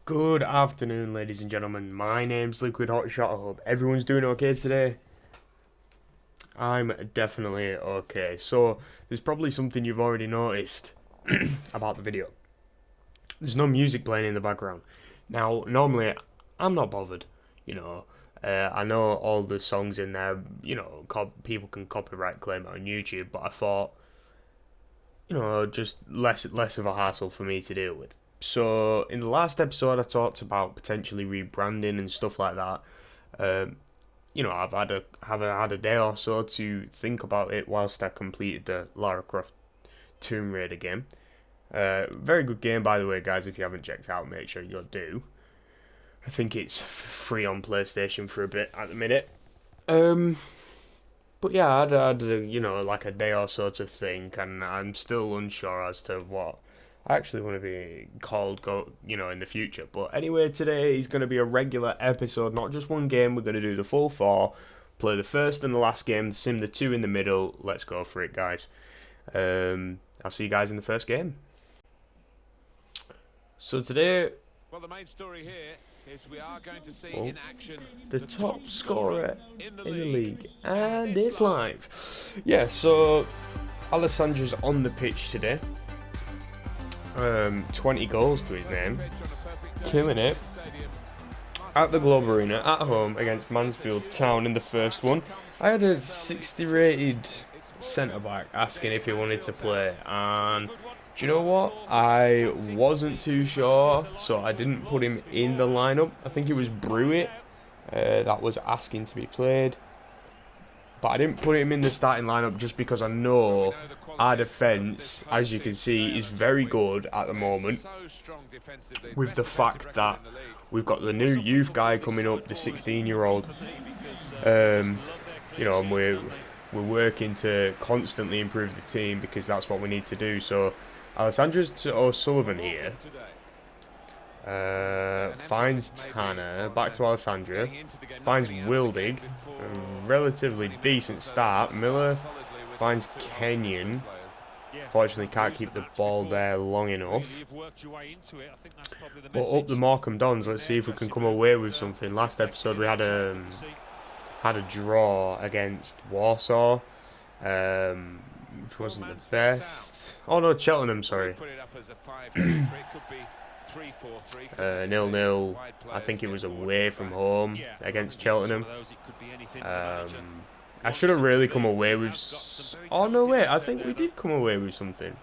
Good afternoon, ladies and gentlemen. My name's Liquid Hotshot. I hope everyone's doing okay today. I'm definitely okay. So, there's probably something you've already noticed about the video. There's no music playing in the background. Now, normally, I'm not bothered. You know, I know all the songs in there, people can copyright claim it on YouTube, but I thought, just less of a hassle for me to deal with. So in the last episode, I talked about potentially rebranding and stuff like that. I've had a day or so to think about it whilst I completed the Lara Croft Tomb Raider game. Very good game, by the way, guys. If you haven't checked out, make sure you do. I think it's free on PlayStation for a bit at the minute. But yeah, I had like a day or so to think, and I'm still unsure as to what I actually want to be called, in the future. But anyway, today is going to be a regular episode, not just one game. We're going to do the full four, play the first and the last game, sim the two in the middle. Let's go for it, guys. I'll see you guys in the first game. So today, well, the main story here is we are going to see in action the top scorer in the league, and it's live. Yeah, so Alessandra's on the pitch today. 20 goals to his name, killing it at the Globe Arena at home against Mansfield Town in the first one. I had a 60 rated centre back asking if he wanted to play, and do you know what? I wasn't too sure, so I didn't put him in the lineup. I think it was Brewitt that was asking to be played, but I didn't put him in the starting lineup just because I know our defence, as you can see, is very good at the moment, with the fact that we've got the new youth guy coming up, the 16-year-old, and we're working to constantly improve the team because that's what we need to do. So Alessandra's to O'Sullivan here. Finds Tanner, back to Alessandra, finds Wildig, a relatively decent start. Miller finds Kenyon, fortunately can't keep the ball there long enough. But up the Morecambe Dons, let's see if we can come away with something. Last episode we had a draw against Warsaw, which wasn't the best. Oh no, Cheltenham, sorry. 0-0. I think it was away from home against Cheltenham. I should have really come away with... Oh no, wait, I think we did come away with something.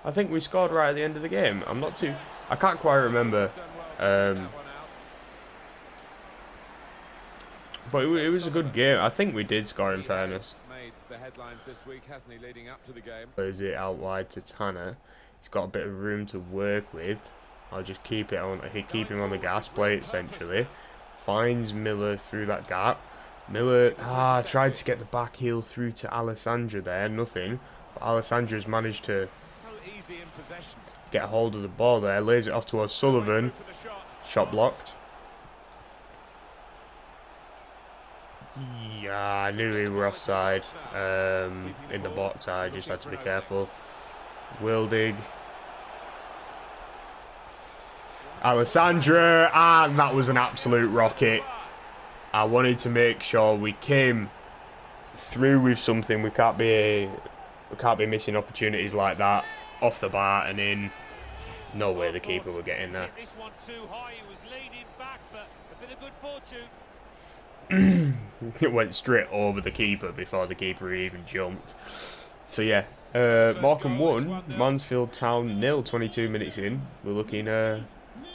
I think we scored right at the end of the game. I can't quite remember. But it was a good game. I think we did score, in fairness. Is it out wide to Tanner? He's got a bit of room to work with. I'll just keep him on the gas plate, essentially. Finds Miller through that gap. Miller tried to get the back heel through to Alessandra there, nothing. But Alessandra's managed to get a hold of the ball there, lays it off to O'Sullivan. Shot blocked. Yeah, I knew we were offside in the box. I just had to be careful. Wildig. Alessandra, and that was an absolute rocket. I wanted to make sure we came through with something. We can't be missing opportunities like that off the bat and in. No way the keeper would get in there. It went straight over the keeper before the keeper even jumped. So yeah, Morecambe 1, Mansfield Town 0. 22 minutes in. We're looking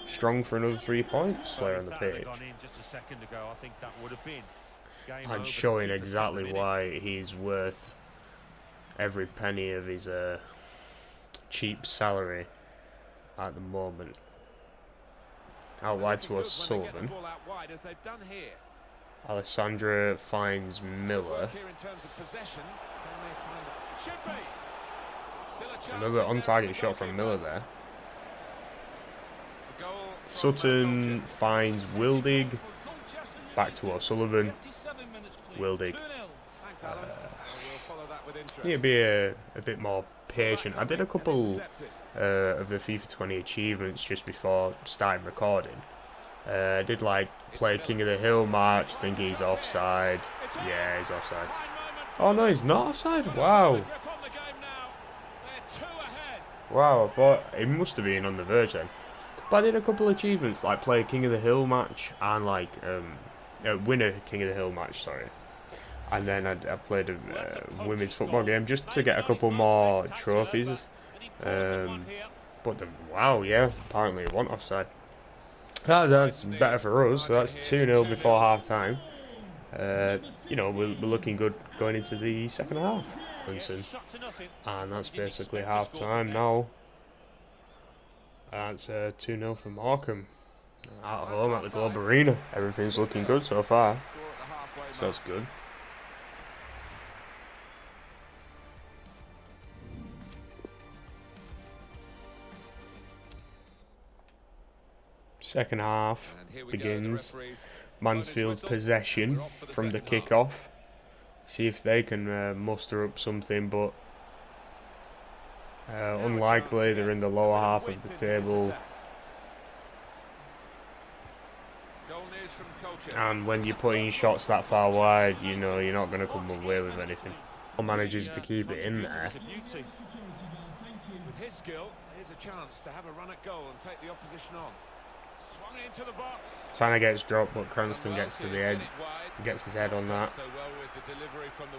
strong for another 3 points there on the page. And showing exactly why he's worth every penny of his cheap salary at the moment. Out wide to O'Sullivan. Alessandra finds Miller. Another on-target shot from Miller there. Sutton finds Wildig. Back to O'Sullivan. Wildig. Need to be a bit more patient. I did a couple of the FIFA 20 achievements just before starting recording. I did like play King of the Hill match. I think he's offside. Yeah, he's offside. Oh no, he's not offside. Wow. Wow, I thought he must have been on the verge then. But I did a couple of achievements like play King of the Hill match and like win a King of the Hill match. Sorry. And then I played a women's football game just to get a couple more trophies. But wow, yeah, apparently it wasn't offside. That's better for us. So that's 2-0 before half time. You know, we're looking good going into the second half. And that's basically half time now. That's 2-0 for Morecambe. At home at the Globe Arena. Everything's looking good so far. So that's good. Second half begins. Mansfield possession from the kick-off. See if they can muster up something, but unlikely. They're in the lower half of the table. And when you're putting shots that far wide, you know you're not going to come away with anything. Manages to keep it in there. With his skill, here's a chance to have a run at goal and take the opposition on. Swung into the box. Trying to get his drop, but Cranston gets to the edge. Gets his head on that.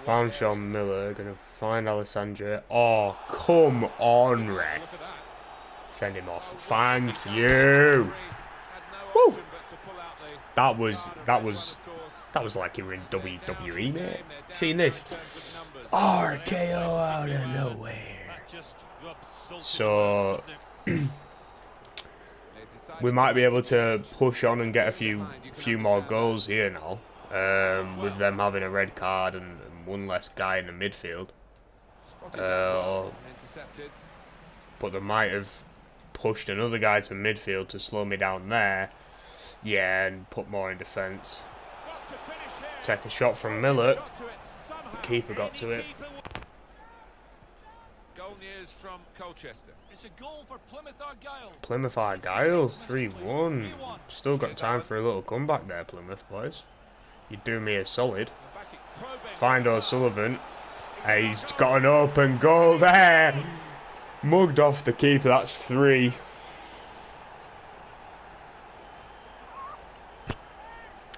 Found Sean Miller. Going to find Alessandro. Oh, come on, ref. Send him off. Thank you. Woo. That was like you were in WWE, mate. Seen this? RKO out of nowhere. So we might be able to push on and get a few more goals here now. With them having a red card and one less guy in the midfield. But they might have pushed another guy to midfield to slow me down there. Yeah, and put more in defence. Take a shot from Miller. The keeper got to it. Goal news from Colchester. It's a goal for Plymouth Argyle. Plymouth Argyle 3-1. Still got time for a little comeback there, Plymouth boys. You do me a solid. Find O'Sullivan. He's got an open goal there. Mugged off the keeper. That's 3.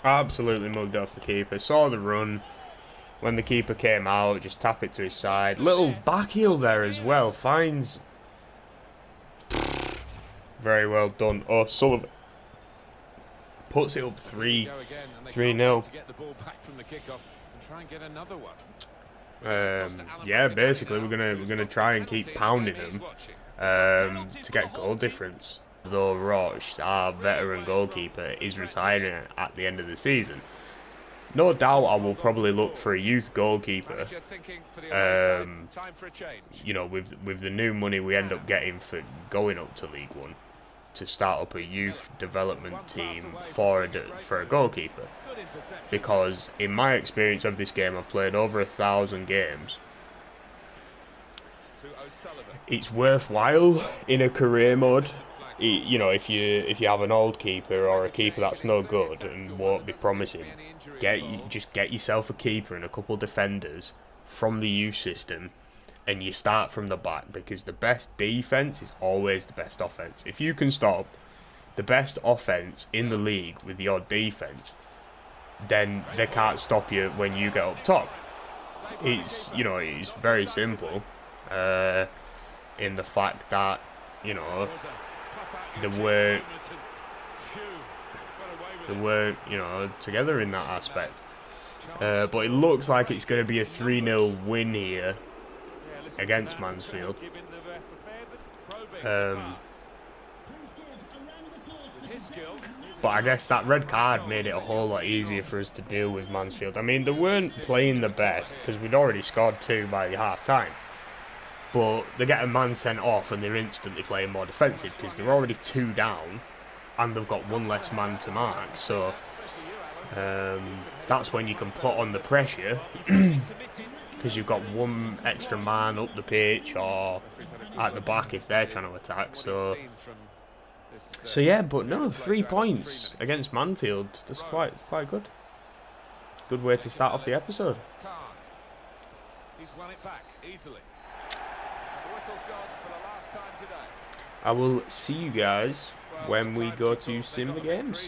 Absolutely mugged off the keeper. Saw the run. When the keeper came out, just tap it to his side. Little back heel there as well. Finds. Very well done. O'Sullivan puts it up 3-0. Yeah, basically we're gonna try and keep pounding them to get goal difference. Though Roche, our veteran goalkeeper, is retiring at the end of the season. No doubt I will probably look for a youth goalkeeper. You know, with the new money we end up getting for going up to League One, to start up a youth development team for a goalkeeper. Because in my experience of this game, I've played over 1,000 games. It's worthwhile in a career mode. You know, if you have an old keeper or a keeper that's no good and won't be promising, just get yourself a keeper and a couple defenders from the youth system, and you start from the back, because the best defense is always the best offense. If you can stop the best offense in the league with your defense, then they can't stop you when you get up top. It's, you know, it's very simple in the fact that, you know, they were, you know, together in that aspect. But it looks like it's going to be a 3-0 win here against Mansfield. But I guess that red card made it a whole lot easier for us to deal with Mansfield. I mean, they weren't playing the best because we'd already scored 2 by half time. But they get a man sent off and they're instantly playing more defensive because they're already 2 down and they've got 1 less man to mark. So that's when you can put on the pressure because you've got one extra man up the pitch or at the back if they're trying to attack. So yeah, but no, 3 points against Manfield. That's quite good. Good way to start off the episode. He's won it back easily. And the whistle's gone for the last time today. I will see you guys when we go to sim the games.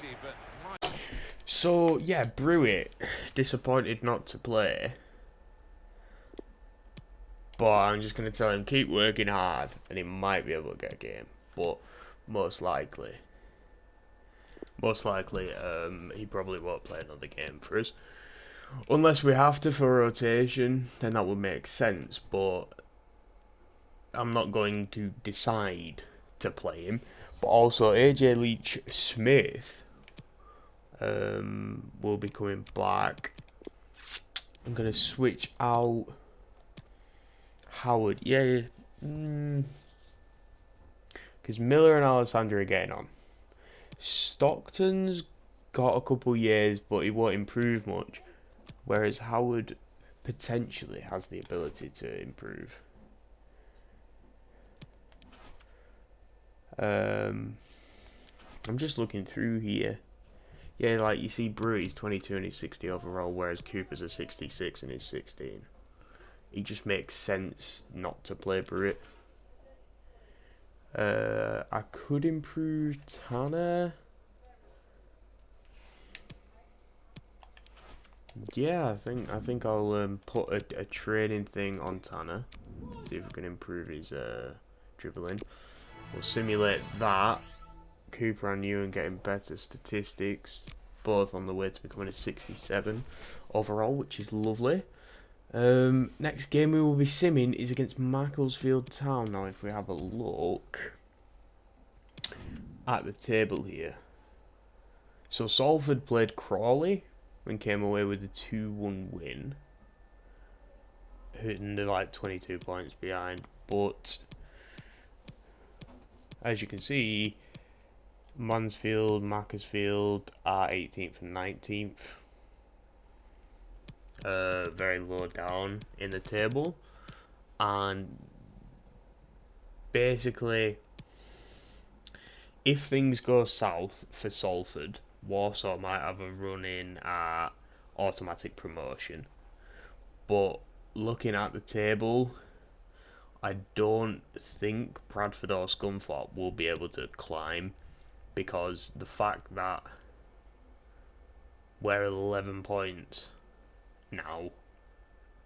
So yeah, Brewitt, disappointed not to play. But I'm just going to tell him keep working hard and he might be able to get a game. But most likely he probably won't play another game for us. Unless we have to for rotation, then that would make sense. But I'm not going to decide to play him. But also AJ Leach Smith will be coming back. I'm going to switch out Howard. Yeah. Because Miller and Alessandro are getting on. Stockton's got a couple years, but he won't improve much. Whereas Howard potentially has the ability to improve. I'm just looking through here. Yeah, like you see Brewery's 22 and he's 60 overall, whereas Cooper's a 66 and he's 16. It just makes sense not to play Brewitt. I could improve Tanner. Yeah, I think I'll put a training thing on Tanner. See if we can improve his dribbling. We'll simulate that. Cooper and Ewan getting better statistics, both on the way to becoming a 67 overall, which is lovely. Next game we will be simming is against Macclesfield Town. Now, if we have a look at the table here, so Salford played Crawley and came away with a 2-1 win, and they're like 22 points behind. But as you can see, Mansfield, Macclesfield are 18th and 19th. Very low down in the table, and basically if things go south for Salford, Warsaw might have a run in at automatic promotion. But looking at the table, I don't think Bradford or Scunthorpe will be able to climb, because the fact that we're 11 points now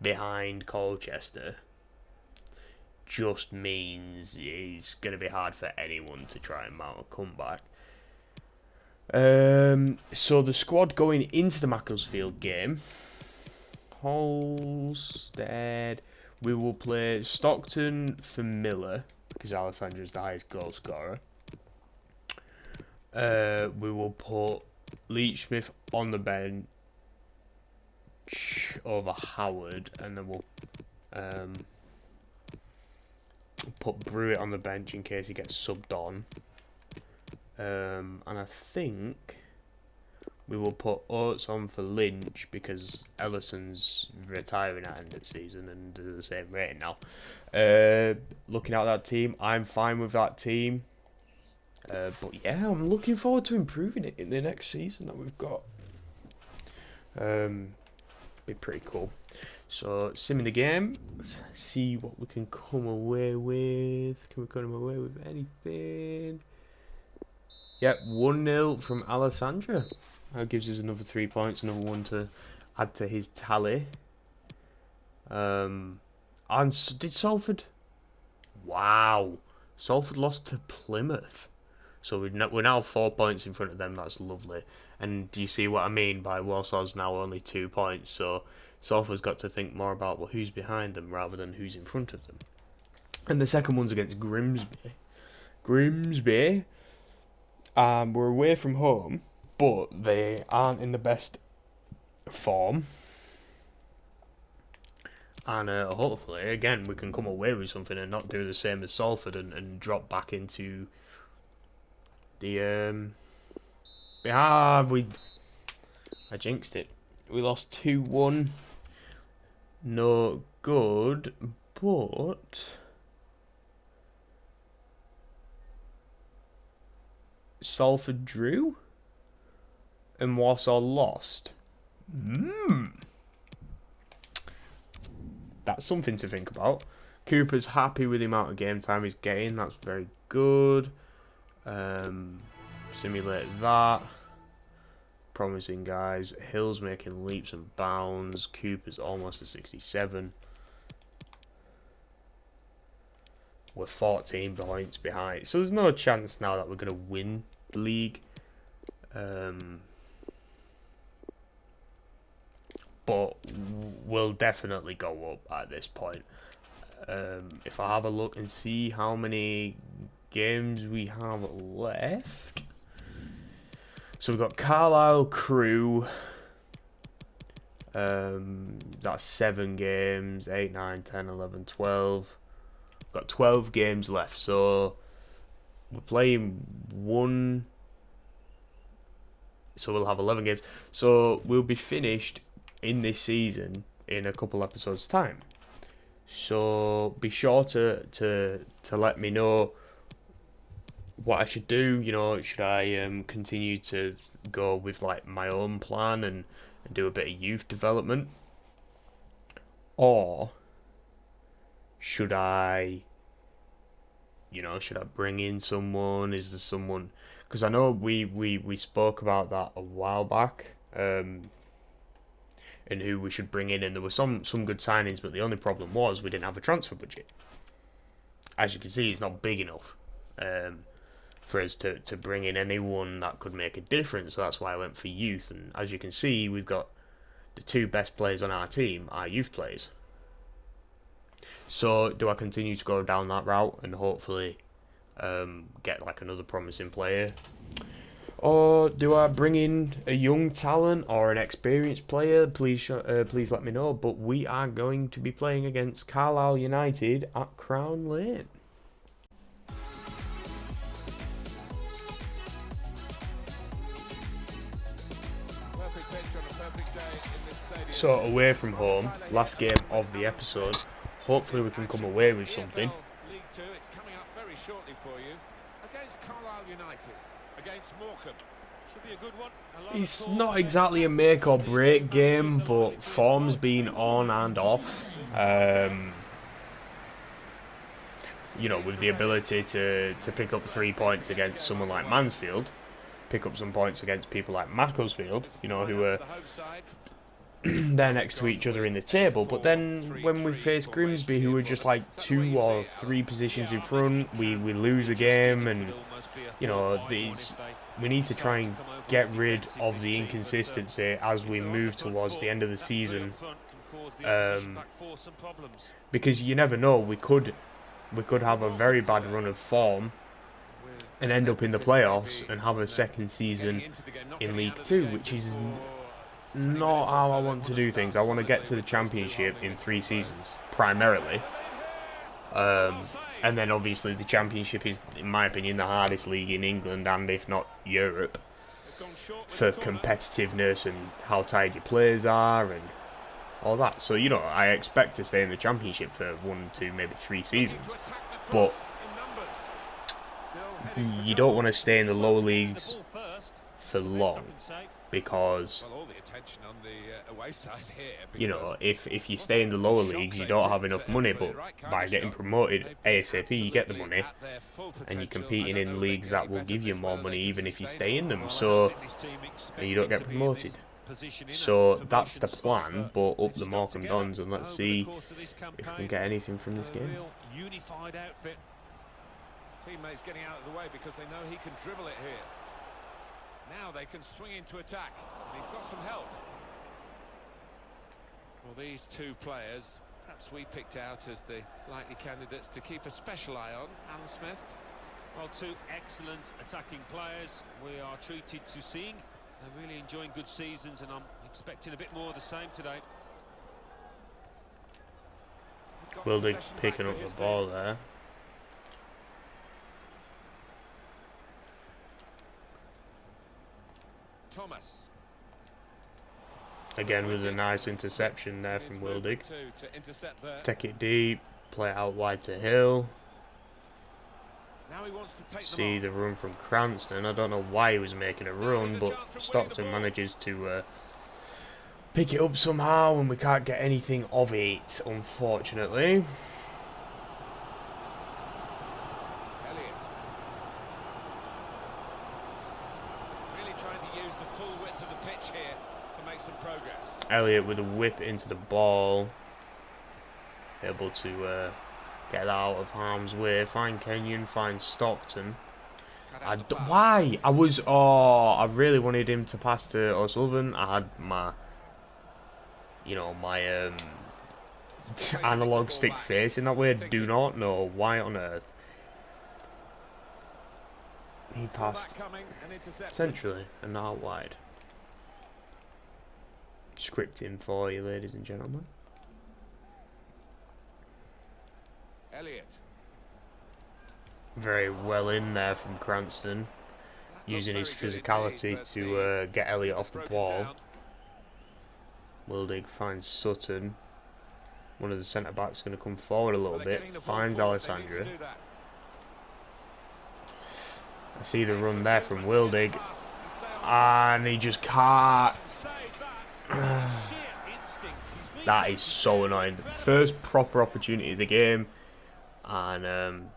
behind Colchester just means it's going to be hard for anyone to try and mount a comeback. So the squad going into the Macclesfield game: Holstead, we will play Stockton for Miller, because Alessandro is the highest goal scorer. We will put Leach Smith on the bench over Howard, and then we'll put Brewitt on the bench in case he gets subbed on. And I think we will put Oates on for Lynch, because Ellison's retiring at end of season and does the same rating now. Looking at that team, I'm fine with that team. But yeah, I'm looking forward to improving it in the next season that we've got. Be pretty cool. So, simming the game. Let's see what we can come away with. Can we come away with anything? Yep, 1-0 from Alessandro. That gives us another 3 points, another one to add to his tally. And did Salford? Wow, Salford lost to Plymouth. So we're now 4 points in front of them. That's lovely. And do you see what I mean by Warsaw's now only 2 points? So Salford's got to think more about who's behind them rather than who's in front of them. And the second one's against Grimsby. We're away from home, but they aren't in the best form. And hopefully, again, we can come away with something and not do the same as Salford and drop back into the... I jinxed it. We lost 2-1. no good, but Salford drew and Warsaw lost. That's something to think about. Cooper's happy with the amount of game time he's getting. That's very good. Simulate that. Promising guys. Hill's making leaps and bounds. Cooper's almost at 67. We're 14 points behind. So there's no chance now that we're going to win the league. But we'll definitely go up at this point. If I have a look and see how many games we have left. So we've got Carlisle Crew. That's 7 games. 8, 9, 10, 11, 12. We've got 12 games left. So we're playing one. So we'll have 11 games. So we'll be finished in this season in a couple episodes time. So be sure to let me know what I should do. You know, should I continue to go with like my own plan and do a bit of youth development, or should I bring in someone? Is there someone? Because I know we spoke about that a while back. And who we should bring in, and there were some good signings, but the only problem was we didn't have a transfer budget. As you can see, it's not big enough for us to bring in anyone that could make a difference. So that's why I went for youth. And as you can see, we've got the 2 best players on our team are youth players. So do I continue to go down that route and hopefully get like another promising player? Or do I bring in a young talent or an experienced player? Please let me know. But we are going to be playing against Carlisle United at Crown Lane. Perfect pitch on a perfect day in this stadium. So away from home, last game of the episode. Hopefully we can come away with something. EFL League 2, it's coming up very shortly for you. Against Carlisle United. Against Morecambe. Should be a good one. It's not exactly a make or break game, but form's been on and off. You know, with the ability to pick up 3 points against someone like Mansfield, pick up some points against people like Macclesfield, you know, who are they're next to each other in the table. But then when we face Grimsby, who are just like 2 or 3 positions in front, we lose a game, and you know, we need to try and get rid of the inconsistency as we move towards the end of the season, because you never know, we could have a very bad run of form and end up in the playoffs and have a second season in League 2, which is not how I want to do things. I want to get to the Championship in 3 seasons, primarily. And then obviously the Championship is, in my opinion, the hardest league in England, and if not Europe, for competitiveness and how tired your players are and all that. So, you know, I expect to stay in the Championship for 1, 2, maybe 3 seasons. But you don't want to stay in the lower leagues for long, because you know, if you stay in the lower leagues, you don't have enough money, but by getting promoted ASAP you get the money, and you're competing in leagues that will give you more money even if you stay in them, so you don't get promoted. So that's the plan. But up the Morecambe Dons, and let's see if we can get anything from this game. Teammates getting out of the way because they know he can dribble it here. Now they can swing into attack, and he's got some help. Well, these 2 players, perhaps we picked out as the likely candidates to keep a special eye on. Alan Smith. Well, 2 excellent attacking players we are treated to seeing. They're really enjoying good seasons, and I'm expecting a bit more of the same today. Wildig picking up the ball there. Thomas. Again, with a nice interception there from Wildig. To intercept there. Take it deep, play it out wide to Hill. Now he wants to take See them the run from Cranston. I don't know why he was making a run, but Stockton manages to pick it up somehow, and we can't get anything of it, unfortunately. Elliott. Really trying to use the full width of the pitch here to make some progress. Elliott with a whip into the ball. Able to get that out of harm's way. Find Kenyon, find Stockton. Why? I really wanted him to pass to O'Sullivan. I had my, you know, my analog stick face in that way. Do not know why on earth he passed centrally and not out wide. Scripting for you, ladies and gentlemen. Elliott. Very well in there from Cranston, using his physicality to get Elliott off the ball. Wildig finds Sutton. One of the centre backs going to come forward a little bit. Finds Alessandra. I see the run there from Wildig, and he just can't. That is so annoying. First proper opportunity of the game, and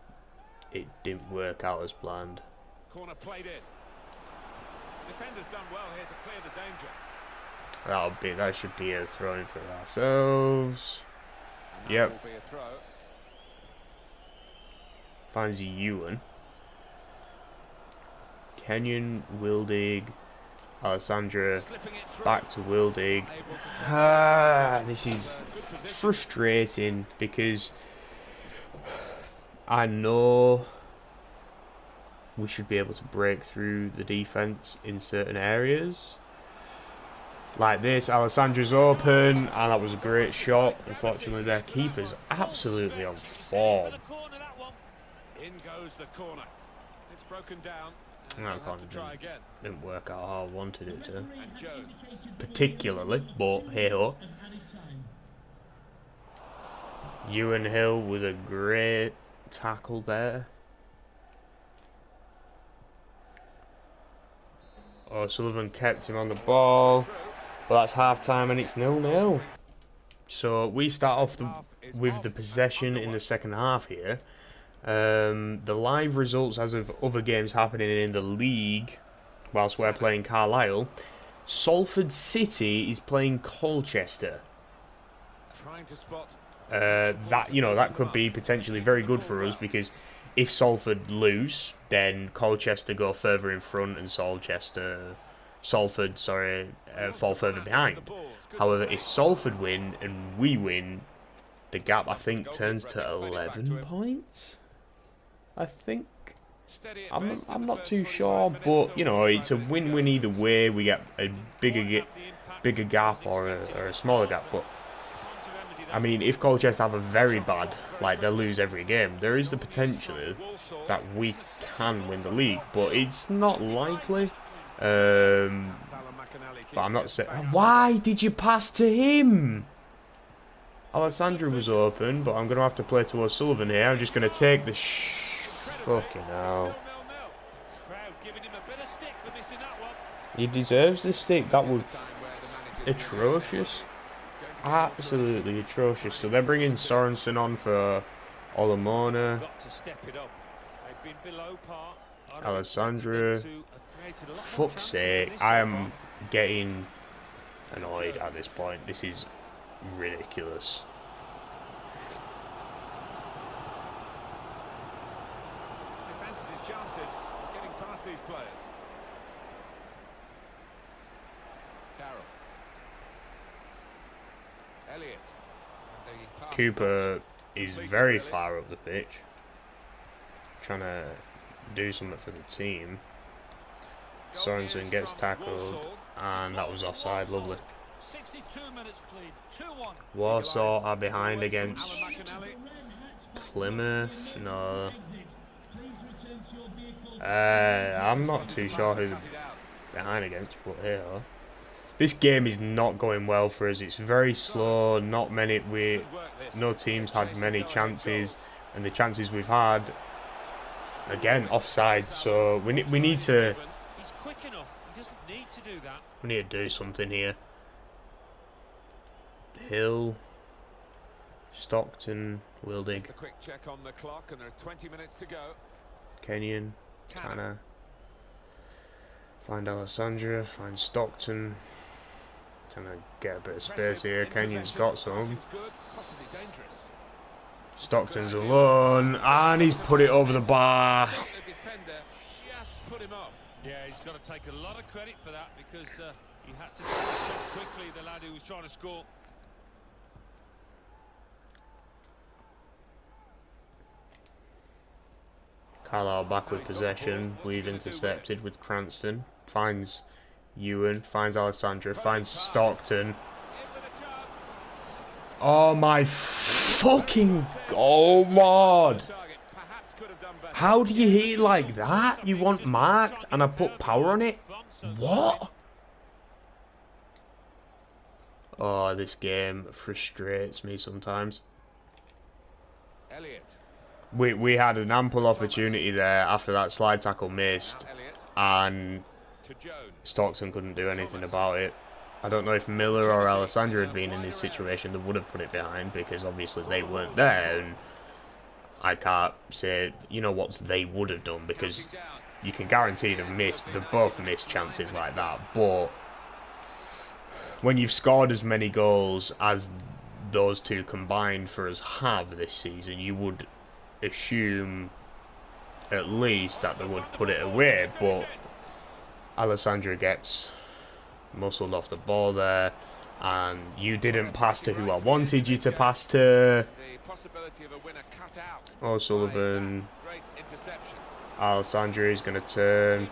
it didn't work out as planned. Corner played in. Defender's done well here to clear the danger. That should be a throw in for ourselves. Yep. Will be a throw. Finds Ewan. Kenyon, Wildig, Alessandra, back to Wildig. This is frustrating because I know we should be able to break through the defense in certain areas. Like this, Alessandra's open, and that was a great shot. Unfortunately, their keeper's absolutely on form. In goes the corner. It's broken down. That corner didn't work out how I wanted it to, And Jones. particularly, but hey ho. Ewan Hill with a great tackle there. O'Sullivan kept him on the ball, but that's half time and it's 0-0. So we start off with the possession in the second half here. The live results as of other games happening in the league whilst we're playing Carlisle. Salford City is playing Colchester. Trying to spot. That could be potentially very good for us, because if Salford lose, then Colchester go further in front and Salford fall further behind. However, if Salford win and we win, the gap I think turns to 11 points. I think. I'm not too sure, but you know, it's a win-win either way. We get a bigger gap or a smaller gap, but I mean, if Colchester have a very bad, like they'll lose every game, there is the potential that we can win the league, but it's not likely. But I'm not saying. Why did you pass to him? Alessandra was open, but I'm going to have to play to O'Sullivan here. I'm just going to take the fucking hell. He deserves the stick. That was atrocious. Absolutely atrocious. So they're bringing Sorensen on for Olamona. Alessandra. Fuck's sake. I am getting annoyed at this point. This is ridiculous. He fancies his chances getting past these players. Carroll. Elliott. Cooper is very far up the pitch, trying to do something for the team. Sorensen gets tackled, and that was offside. Lovely. 62 minutes played. 2-1. Warsaw are behind against Plymouth. No. I'm not too sure who they're behind against, but here. This game is not going well for us. It's very slow. No teams had many chances, and the chances we've had, again, offside. So we need to. He's quick enough. He doesn't need to do that. We need to do something here. Hill, Stockton, Wildig, A quick check on the clock, and there are 20 minutes to go. Kenyon, Tanner. Find Alessandra. Find Stockton. Trying to get a bit of space here. Kenyon's got some. Stockton's alone, and he's put it over the bar. Yeah, he's got to take a lot of credit for that, because he had to take the shot quickly, the lad who was trying to score. Carlisle back with possession. We've intercepted with Cranston. Finds Ewan. Finds Alessandra. Finds Stockton. Oh my fucking God! How do you hit it like that? You want marked and I put power on it? What? Oh, this game frustrates me sometimes. We had an ample opportunity there after that slide tackle missed, and Stockton couldn't do anything about it. I don't know if Miller or Alessandra had been in this situation, they would have put it behind, because obviously they weren't there, and I can't say, you know what they would have done, because you can guarantee they've both missed chances like that. But when you've scored as many goals as those two combined for us have this season, you would assume at least that they would put it away. But Alessandra gets muscled off the ball there, and you didn't pass to who I wanted you to pass to. O'Sullivan. Alessandra is going to turn.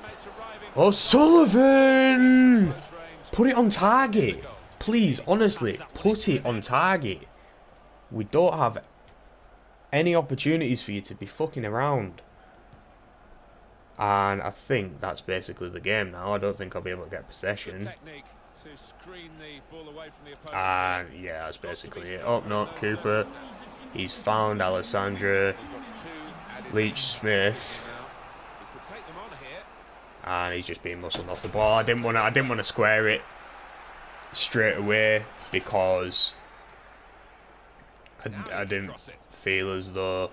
O'Sullivan! Put it on target. Please, honestly, put it on target. We don't have any opportunities for you to be fucking around. And I think that's basically the game now. I don't think I'll be able to get possession. And yeah, that's basically it. Oh no, Cooper. He's found Alessandra. Leach Smith. And he's just being muscled off the ball. I didn't want to square it straight away, because I didn't feel as though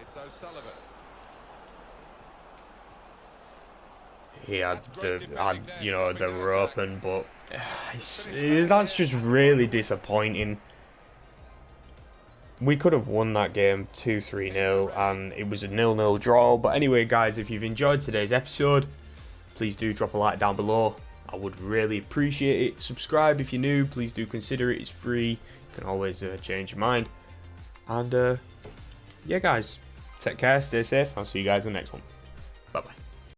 he had they were open, but that's just really disappointing. We could have won that game 2-3-0, and it was a 0-0 draw. But anyway, guys, if you've enjoyed today's episode, please do drop a like down below. I would really appreciate it. Subscribe if you're new. Please do consider it. It's free. You can always change your mind. And yeah, guys, take care, stay safe. I'll see you guys in the next one. Bye bye.